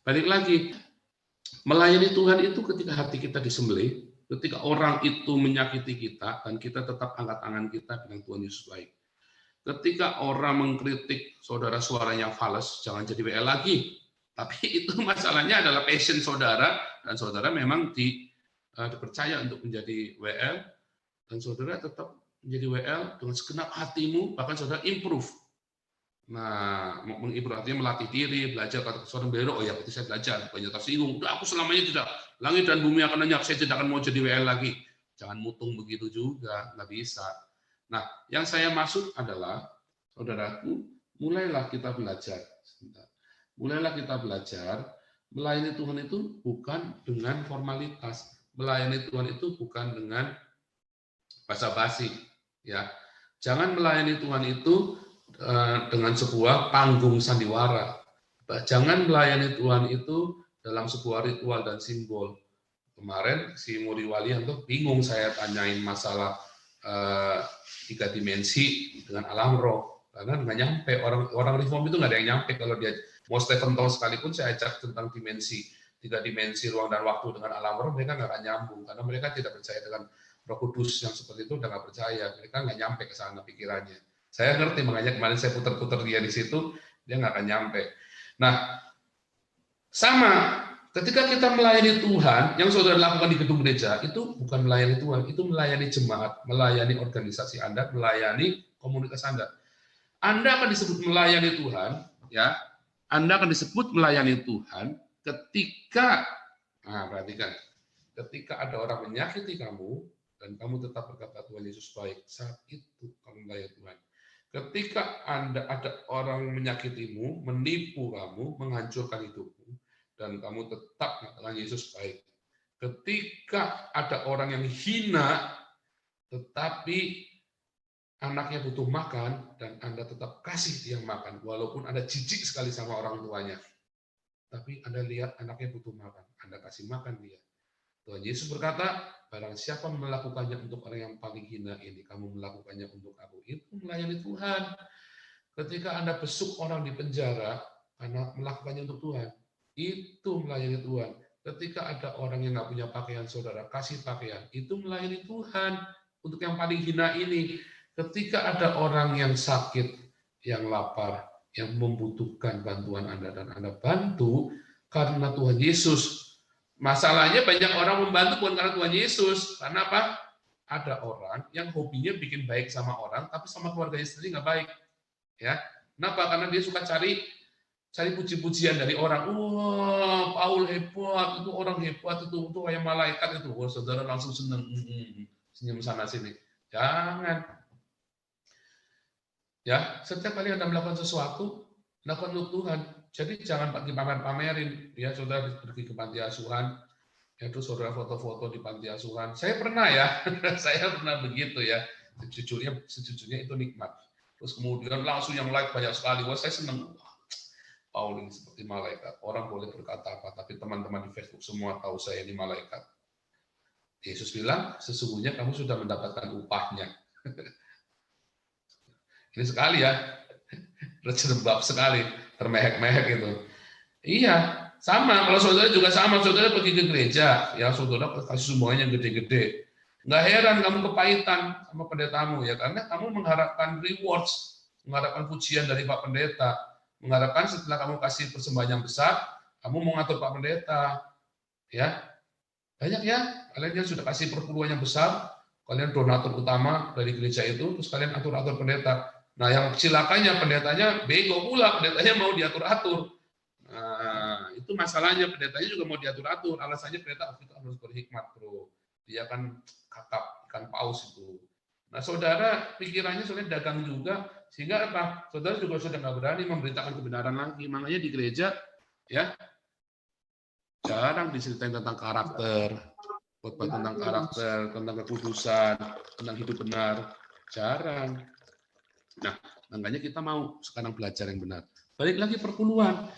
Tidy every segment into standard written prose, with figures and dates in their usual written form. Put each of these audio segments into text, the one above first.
Balik lagi, melayani Tuhan itu ketika hati kita disembelih, ketika orang itu menyakiti kita, dan kita tetap angkat tangan kita bilang Tuhan Yesus baik. Ketika orang mengkritik saudara suaranya fals, jangan jadi WL lagi. Tapi itu masalahnya adalah passion saudara, dan saudara memang dipercaya untuk menjadi WL, dan saudara tetap menjadi WL dengan segenap hatimu, bahkan saudara improve. Nah, mengimprove artinya melatih diri, belajar kata seorang bero, oh ya berarti saya belajar, banyak tersinggung. Udah aku selamanya tidak, langit dan bumi akan lenyap, saya tidak akan mau jadi WL lagi. Jangan mutung begitu juga, nggak bisa. Nah, yang saya maksud adalah, saudaraku, mulailah kita belajar. Mulailah kita belajar, melayani Tuhan itu bukan dengan formalitas. Melayani Tuhan itu bukan dengan basa-basi. Ya. Jangan melayani Tuhan itu dengan sebuah panggung sandiwara. Jangan melayani Tuhan itu dalam sebuah ritual dan simbol. Kemarin si Muri Walianto bingung saya tanyain masalah 3 dimensi dengan alam roh, karena nggak nyampe, orang reform itu nggak ada yang nyampe. Kalau dia mau Stephen Toll sekalipun saya ajak tentang 3 dimensi ruang dan waktu dengan alam roh, mereka nggak akan nyambung, karena mereka tidak percaya dengan Roh Kudus yang seperti itu, udah nggak percaya, mereka nggak nyampe ke sana pikirannya. Saya ngerti, makanya kemarin saya putar-putar dia di situ, dia nggak akan nyampe. Nah, sama ketika kita melayani Tuhan, yang saudara lakukan di gedung gereja, itu bukan melayani Tuhan, itu melayani jemaat, melayani organisasi Anda, melayani komunitas Anda. Anda akan disebut melayani Tuhan, ya. Anda akan disebut melayani Tuhan ketika, perhatikan, ketika ada orang menyakiti kamu, dan kamu tetap berkata Tuhan Yesus baik, saat itu kamu melayani Tuhan. Ketika ada orang menyakitimu, menipu kamu, menghancurkan hidupmu, dan kamu tetap mengatakan Yesus baik. Ketika ada orang yang hina, tetapi anaknya butuh makan, dan Anda tetap kasih dia makan, walaupun Anda jijik sekali sama orang tuanya. Tapi Anda lihat anaknya butuh makan, Anda kasih makan dia. Tuhan Yesus berkata, barang siapa melakukannya untuk orang yang paling hina ini, kamu melakukannya untuk aku. Itu melayani Tuhan. Ketika Anda besuk orang di penjara, karena melakukannya untuk Tuhan, itu melayani Tuhan. Ketika ada orang yang nggak punya pakaian, saudara kasih pakaian, itu melayani Tuhan. Untuk yang paling hina ini, ketika ada orang yang sakit, yang lapar, yang membutuhkan bantuan Anda, dan Anda bantu karena Tuhan Yesus. Masalahnya banyak orang membantu bukan karena Tuhan Yesus. Karena apa? Ada orang yang hobinya bikin baik sama orang, tapi sama keluarganya sendiri nggak baik. Ya, kenapa? Karena dia suka cari puji-pujian dari orang. Wah, Paul hebat, itu orang hebat, itu kayak malaikat itu. Wah, saudara langsung senang, senyum sana sini. Jangan. Ya, setiap kali Anda melakukan sesuatu, lakukan untuk Tuhan. Jadi jangan dipamer-pamerin. Ya, saudara pergi ke panti asuhan, ya terus saudara foto-foto di panti asuhan. Saya pernah ya, saya pernah begitu ya. Sejujurnya itu nikmat. Terus kemudian langsung yang like banyak sekali. Wah, saya senang. Paul ini seperti malaikat. Orang boleh berkata apa, tapi teman-teman di Facebook semua tahu saya ini malaikat. Yesus bilang, sesungguhnya kamu sudah mendapatkan upahnya. Ini sekali ya, terjebak sekali, termehek-mehek itu. Iya, sama. Kalau saudara juga sama, saudara pergi ke gereja, ya saudara kasih sumbangan yang gede-gede. Nggak heran kamu kepahitan sama pendetamu ya, karena kamu mengharapkan rewards, mengharapkan pujian dari Pak Pendeta, mengharapkan setelah kamu kasih persembahan yang besar, kamu mau ngatur Pak Pendeta, ya banyak ya. Kalian yang sudah kasih perpuluhan yang besar, kalian donatur utama dari gereja itu, terus kalian atur-atur pendeta. Nah, yang celakanya pendetanya bego pula, pendetanya mau diatur-atur. Nah, itu masalahnya, pendetanya juga mau diatur-atur. Alasannya pendeta itu harus berhikmat, bro. Dia kan kakap, ikan paus itu. Nah, saudara pikirannya saudara dagang juga, sehingga apa? Saudara juga sudah nggak berani memberitakan kebenaran lagi. Makanya di gereja, ya jarang diceritain tentang karakter, khotbah tentang karakter, tentang kekudusan, tentang hidup benar, jarang. Nah, makanya kita mau sekarang belajar yang benar. Balik lagi perpuluhan.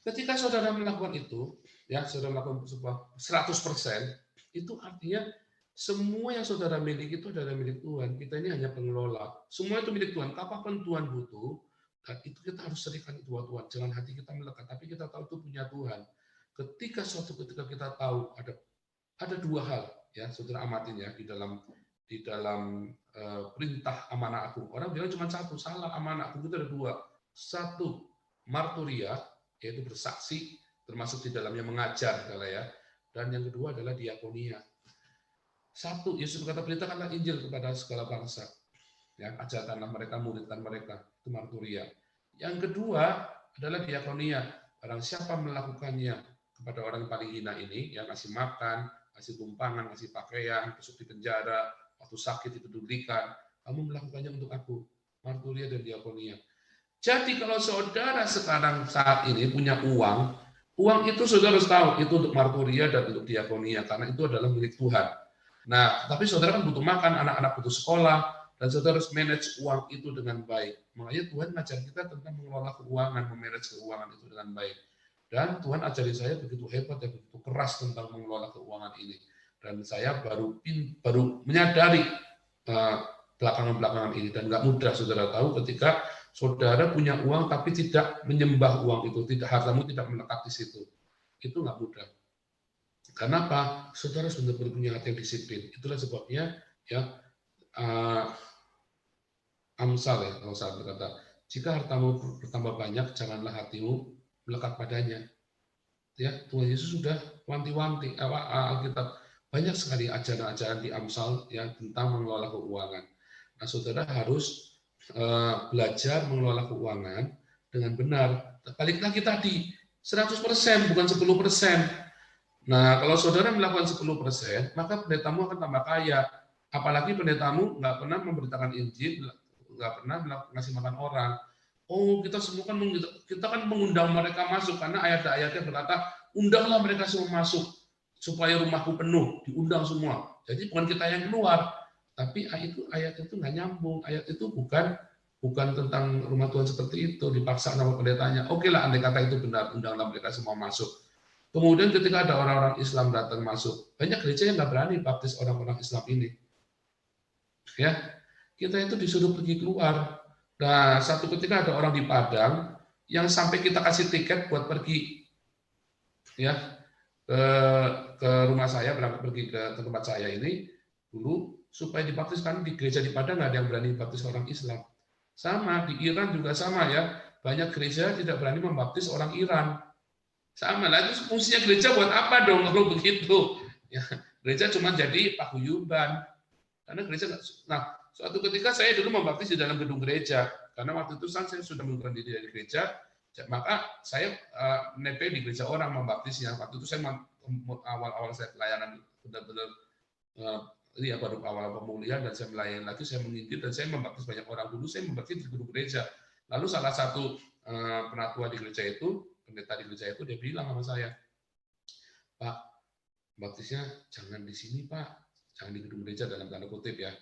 Ketika saudara melakukan itu, ya saudara melakukan 100%, itu artinya semua yang saudara miliki itu adalah milik Tuhan. Kita ini hanya pengelola. Semua itu milik Tuhan. Kapanpun Tuhan butuh, Dan itu kita harus serikan itu, Tuhan. Jangan hati kita melekat, tapi kita tahu itu punya Tuhan. Ketika kita tahu ada dua hal, ya saudara amatin ya, di dalam perintah amanah agung. Orang bilang cuma satu, salah. Amanah agung itu ada dua. Satu, marturia, yaitu bersaksi, termasuk di dalamnya mengajar, ya. Dan yang kedua adalah diakonia. Satu, Yesus berkata, beritakanlah Injil kepada segala bangsa. Ya, ajarkanlah mereka, muridkan mereka. Itu marturia. Yang kedua adalah diakonia. Barang siapa melakukannya kepada orang yang paling hina ini, yang ngasih makan, ngasih tumpangan, ngasih pakaian, besok di penjara, waktu sakit dipedulikan, kamu melakukannya untuk aku. Marturia dan diakonia. Jadi kalau saudara sekarang saat ini punya uang itu saudara harus tahu, itu untuk marturia dan untuk diakonia, karena itu adalah milik Tuhan. Nah, tapi saudara kan butuh makan, anak-anak butuh sekolah, dan saudara harus manage uang itu dengan baik. Makanya Tuhan ngajar kita tentang mengelola keuangan, memanage keuangan itu dengan baik. Dan Tuhan ajari saya begitu hebat dan begitu keras tentang mengelola keuangan ini. Dan saya baru menyadari belakangan-belakangan ini. Dan nggak mudah saudara tahu ketika saudara punya uang tapi tidak menyembah uang itu, hartamu tidak melekat di situ. Itu nggak mudah. Kenapa? Saudara harus benar-benar punya hati yang disiplin. Itulah sebabnya ya Amsal ya, kalau saya berkata, jika hartamu bertambah banyak, janganlah hatimu melekat padanya. Ya, Tuhan Yesus sudah wanti-wanti, Alkitab banyak sekali ajaran-ajaran di Amsal yang tentang mengelola keuangan. Nah, saudara harus belajar mengelola keuangan dengan benar. Balik lagi tadi, 100% bukan 10%. Nah, kalau saudara melakukan 10%, maka pendetamu akan tambah kaya. Apalagi pendetamu nggak pernah memberitakan Injil, nggak pernah ngasih makan orang. Oh, kita semua kan mengundang mereka masuk, karena ayat-ayatnya berkata, undanglah mereka semua masuk supaya rumahku penuh, diundang semua. Jadi bukan kita yang keluar, tapi ayat itu nggak nyambung. Ayat itu bukan tentang rumah Tuhan seperti itu, dipaksa sama pendetanya. Oke lah, andai kata itu benar, undanglah mereka semua masuk. Kemudian ketika ada orang-orang Islam datang masuk, banyak gereja yang nggak berani baptis orang-orang Islam ini. Ya, kita itu disuruh pergi keluar. Nah, satu ketika ada orang di Padang yang sampai kita kasih tiket buat pergi, ya, ke rumah saya, berangkat pergi ke tempat saya ini dulu supaya dibaptis, kan di gereja di Padang nggak ada yang berani baptis orang Islam. Sama di Iran juga sama ya, banyak gereja tidak berani membaptis orang Iran. Sama lah, itu fungsinya gereja buat apa dong kalau begitu? Ya, gereja cuma jadi paguyuban. Karena gereja, nah suatu ketika saya dulu membaptis di dalam gedung gereja, karena waktu itu saya sudah mengundurkan diri dari gereja, maka saya nepe di gereja orang membaptisnya. Waktu itu saya awal-awal saya pelayanan benar-benar baru awal pemulihan, dan saya melayani lagi, saya menginjil dan saya membaptis banyak orang. Dulu saya membaptis di gedung gereja. Lalu salah satu penatua di gereja itu, pendeta di gereja itu, dia bilang sama saya, Pak, baptisnya jangan di sini Pak, jangan di gedung gereja dalam tanda kutip ya.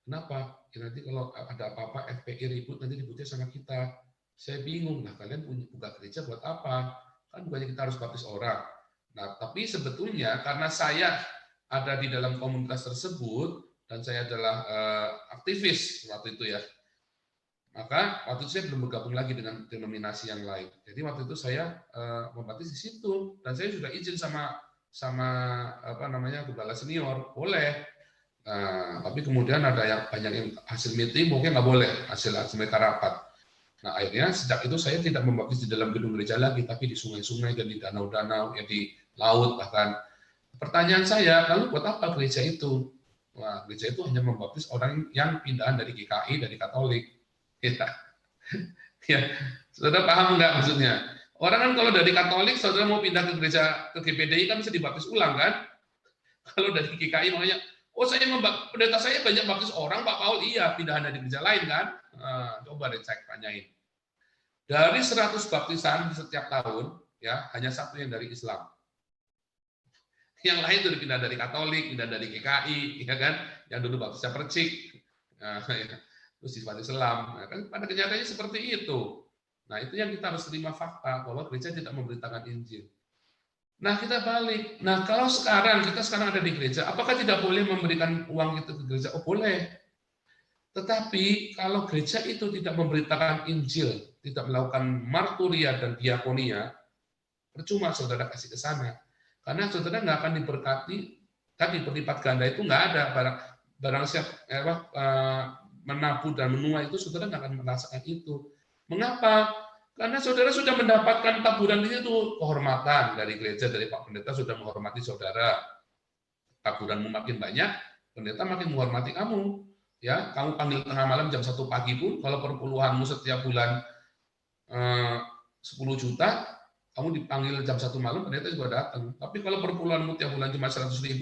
Kenapa? Ya, nanti kalau ada apa-apa FPI ribut, nanti ributnya sama kita. Saya bingung, nah kalian buka gereja buat apa? Kan bukannya kita harus baptis orang. Nah, tapi sebetulnya karena saya ada di dalam komunitas tersebut, dan saya adalah aktivis waktu itu ya, maka waktu itu saya belum bergabung lagi dengan denominasi yang lain. Jadi waktu itu saya membaptis di situ, dan saya sudah izin sama gembala senior, boleh. Nah, tapi kemudian ada yang banyak yang hasil meeting mungkin nggak boleh, hasil mereka rapat. Nah, akhirnya sejak itu saya tidak membaptis di dalam gedung gereja lagi, tapi di sungai-sungai dan di danau-danau, ya di laut bahkan. Pertanyaan saya, lalu buat apa gereja itu? Wah, gereja itu hanya membaptis orang yang pindahan dari GKI, dari Katolik. Ya, ya. Saudara paham nggak maksudnya? Orang kan kalau dari Katolik, saudara mau pindah ke gereja, ke GPDI kan bisa dibaptis ulang kan? Kalau dari GKI makanya, pendeta saya banyak baptis orang, Pak Paul, iya, pindahan dari gereja lain kan? Coba deh cek, tanyain. Dari 100 baptisan setiap tahun, ya hanya satu yang dari Islam. Yang lain itu pindah dari Katolik, pindah dari GKI, ya kan? Yang dulu baptisnya percik, terus dibaptis Islam. Nah, kan pada kenyataannya seperti itu. Nah, itu yang kita harus terima fakta, bahwa gereja tidak memberitakan Injil. Nah, kita balik. Nah, kalau kita sekarang ada di gereja, apakah tidak boleh memberikan uang itu ke gereja? Oh, boleh. Tetapi kalau gereja itu tidak memberitakan Injil, tidak melakukan marturia dan diakonia, percuma saudara kasih ke sana. Karena saudara nggak akan diberkati, tadi berlipat ganda itu nggak ada. Barang siap menabuh dan menuai itu saudara nggak akan merasakan itu. Mengapa? Karena saudara sudah mendapatkan taburan di situ, kehormatan dari gereja, dari Pak Pendeta sudah menghormati saudara. Taburanmu makin banyak, pendeta makin menghormati kamu. Ya, kamu panggil tengah malam jam 1 pagi pun, kalau perpuluhanmu setiap bulan 10 juta, kamu dipanggil jam 1 malam, pendeta juga datang. Tapi kalau perpuluhanmu tiap bulan cuma 100.000,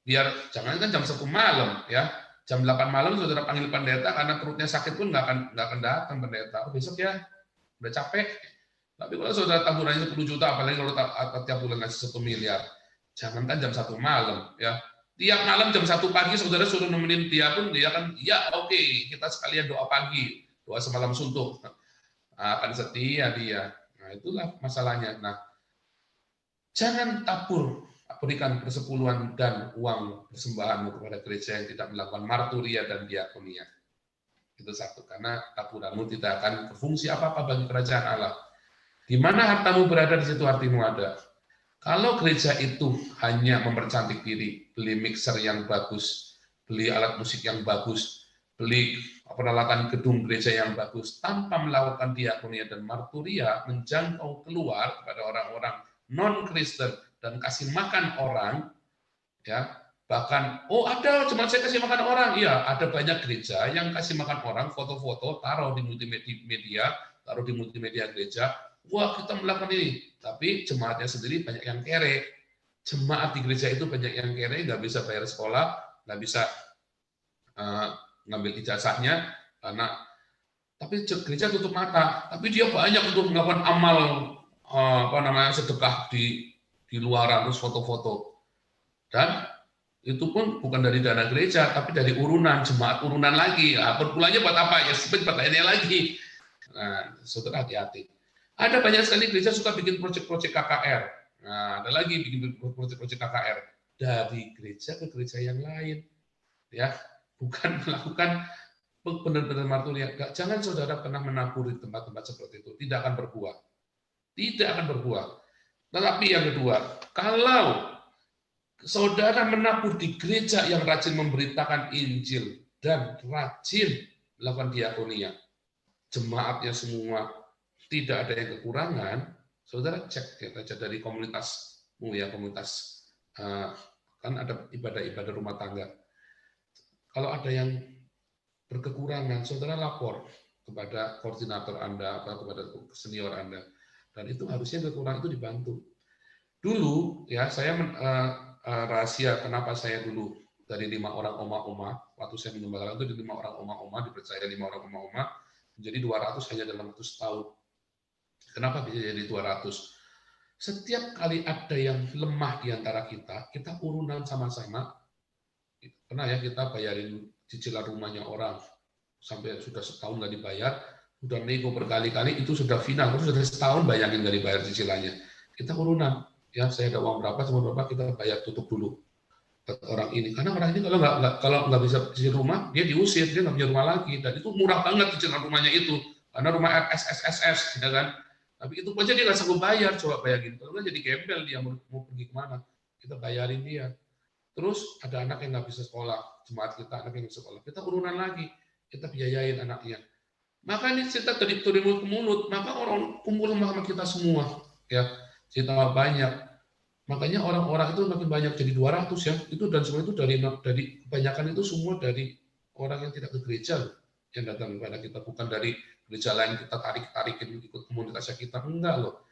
biar jangan kan jam 1 malam, ya jam 8 malam saudara panggil pendeta karena perutnya sakit pun nggak akan datang pendeta. Oh, besok ya, udah capek. Tapi kalau saudara taburannya 10 juta, apalagi kalau tiap bulan ngasih 1 miliar, jangankan jam 1 malam, ya. Tiap malam jam 1 pagi saudara suruh nemenin dia pun, dia kan, ya oke, kita sekalian doa pagi, doa semalam suntuk. Akan setia dia. Nah, itulah masalahnya. Nah, jangan berikan persepuluhan dan uang persembahanmu kepada gereja yang tidak melakukan marturia dan diakonia. Itu satu, karena taburanmu tidak akan berfungsi apa-apa bagi kerajaan Allah. Di mana hartamu berada, di situ artimu ada. Kalau gereja itu hanya mempercantik diri, beli mixer yang bagus, beli alat musik yang bagus, beli peralatan gedung gereja yang bagus, tanpa melakukan diakonia dan marturia, menjangkau keluar kepada orang-orang non-Kristen dan kasih makan orang, ya bahkan ada cuma saya kasih makan orang, iya ada banyak gereja yang kasih makan orang, foto-foto taruh di multimedia, taruh di multimedia gereja, wah kita melakukan ini, tapi jemaatnya sendiri banyak yang kere, jemaat di gereja itu banyak yang kere, nggak bisa bayar sekolah, nggak bisa ngambil ijazahnya, karena tapi gereja tutup mata, tapi dia banyak untuk melakukan amal sedekah di luaran, terus foto-foto. Dan itu pun bukan dari dana gereja, tapi dari urunan, jemaat urunan lagi. Nah, perpuluhannya buat apa? Ya seperti lainnya lagi. Nah, saudara hati-hati. Ada banyak sekali gereja suka bikin proyek-proyek KKR. Nah, ada lagi bikin proyek-proyek KKR dari gereja ke gereja yang lain. Ya, bukan melakukan benar-benar marturia. Jangan saudara pernah menabur di tempat-tempat seperti itu. Tidak akan berbuah. Tidak akan berbuah. Tetapi yang kedua, kalau saudara menabur di gereja yang rajin memberitakan Injil dan rajin melakukan diakonia, jemaatnya semua tidak ada yang kekurangan, saudara cek aja dari komunitasmu ya, komunitas kan ada ibadah-ibadah rumah tangga. Kalau ada yang berkekurangan, saudara lapor kepada koordinator Anda atau kepada senior Anda. Dan itu harusnya kekurangan itu dibantu. Dulu ya saya rahasia kenapa saya dulu dari 5 orang oma-oma, waktu saya menyembahkan itu di 5 orang oma-oma, dipercaya 5 orang oma-oma, menjadi 200 hanya dalam 100 tahun. Kenapa bisa jadi 200? Setiap kali ada yang lemah di antara kita, kita urunan sama-sama. Pernah ya kita bayarin cicilan rumahnya orang, sampai sudah setahun nggak dibayar, udah nego berkali-kali, itu sudah final, terus sudah setahun bayangin nggak dibayar cicilannya. Kita urunan, ya saya ada uang berapa, sama berapa kita bayar tutup dulu orang ini. Karena orang ini kalau nggak bisa cicil rumah, dia diusir, dia nggak punya rumah lagi. Dan itu murah banget cicilan rumahnya itu, karena rumah SSSS, ya kan. Tapi itu aja dia nggak sanggup bayar, coba bayangin. Kalau nggak jadi gembel dia mau pergi kemana, kita bayarin dia. Terus ada anak yang nggak bisa sekolah, jemaat kita anak yang bisa sekolah, kita urunan lagi, kita biayain anaknya. Maka ini cerita dari mulut ke mulut, maka orang kumpul sama kita semua, ya cerita banyak. Makanya orang-orang itu makin banyak, jadi 200 ya, itu dan semua itu dari kebanyakan itu semua dari orang yang tidak ke gereja yang datang kepada kita, bukan dari gereja lain kita tarikin ikut komunitasnya kita, enggak loh.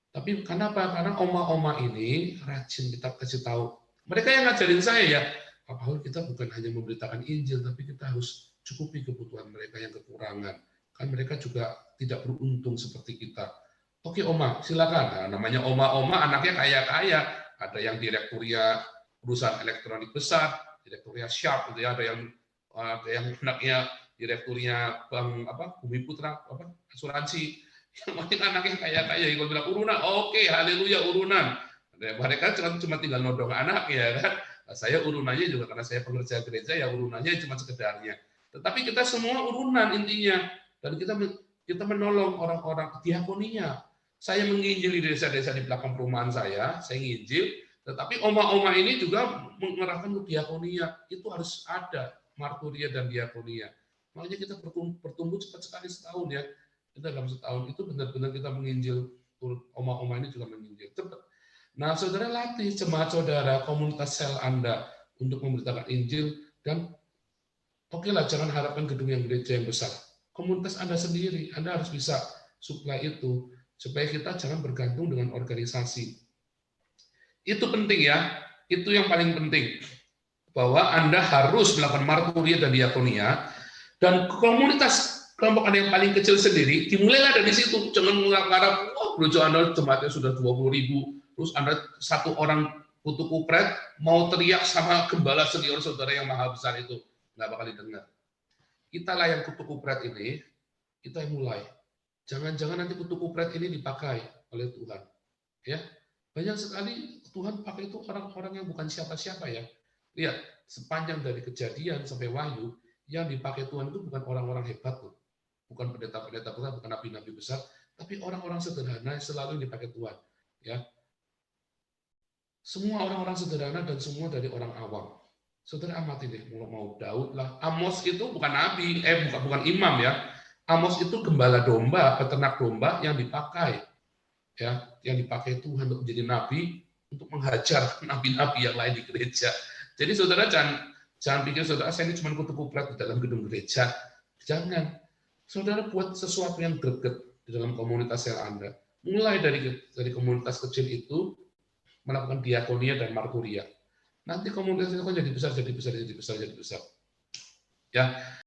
Tapi kenapa? Karena oma-oma ini rajin kita kasih tahu. Mereka yang ngajarin saya ya, Pak Paul, kita bukan hanya memberitakan Injil, tapi kita harus cukupi kebutuhan mereka yang kekurangan. Kan mereka juga tidak beruntung seperti kita. Oke Oma, silakan. Nah, namanya oma-oma, anaknya kaya-kaya. Ada yang direkturnya perusahaan elektronik besar, direkturnya Sharp, gitu ya. Ada yang anaknya direkturnya bank Bumi Putra, asuransi. Yang penting anaknya kaya-kaya. Kalau bilang urunan, oke, haleluya urunan. Mereka cuma tinggal nodong anak ya kan. Nah, saya urunannya juga karena saya pengerja gereja ya urunannya cuma sekedarnya. Tetapi kita semua urunan intinya, dan kita Kita menolong orang-orang diakonia. Saya menginjil di desa-desa di belakang perumahan saya nginjil, tetapi oma-oma ini juga mengerahkan diakonia. Itu harus ada marturia dan diakonia. Makanya kita bertumbuh cepat sekali setahun ya. Kita dalam setahun itu benar-benar kita menginjil, oma-oma ini juga menginjil cepat. Nah, saudara latih jemaat saudara, komunitas sel Anda untuk memberitakan Injil, dan okelah, jangan harapkan gedung yang gereja yang besar. Komunitas Anda sendiri, Anda harus bisa supply itu, supaya kita jangan bergantung dengan organisasi. Itu penting ya, itu yang paling penting. Bahwa Anda harus melakukan marturia dan diakonia, dan komunitas kelompok Anda yang paling kecil sendiri, dimulailah dari situ. Jangan mengharap, gereja Anda jemaatnya sudah 20.000, terus Anda satu orang kutu kupret, mau teriak sama gembala senior saudara yang maha besar itu. Nggak bakal didengar. Kitalah yang kutu kupret ini, kita yang mulai. Jangan-jangan nanti kutu kupret ini dipakai oleh Tuhan. Ya, banyak sekali Tuhan pakai itu orang-orang yang bukan siapa-siapa ya. Lihat, sepanjang dari Kejadian sampai Wahyu, yang dipakai Tuhan itu bukan orang-orang hebat loh. Bukan pendeta-pendeta besar, bukan nabi-nabi besar, tapi orang-orang sederhana yang selalu dipakai Tuhan. Ya, semua orang-orang sederhana dan semua dari orang awam. Saudara amati deh, mau Daud lah. Amos itu bukan nabi, bukan imam ya. Amos itu gembala domba, peternak domba yang dipakai, ya, yang dipakai Tuhan untuk menjadi nabi, untuk menghajar nabi-nabi yang lain di gereja. Jadi saudara jangan pikir saudara saya ini cuma kutu kupret di dalam gedung gereja. Jangan. Saudara buat sesuatu yang greget di dalam komunitas sel Anda. Mulai dari komunitas kecil itu melakukan diakonia dan marturia. Nanti komunitas itu kan jadi besar. Ya,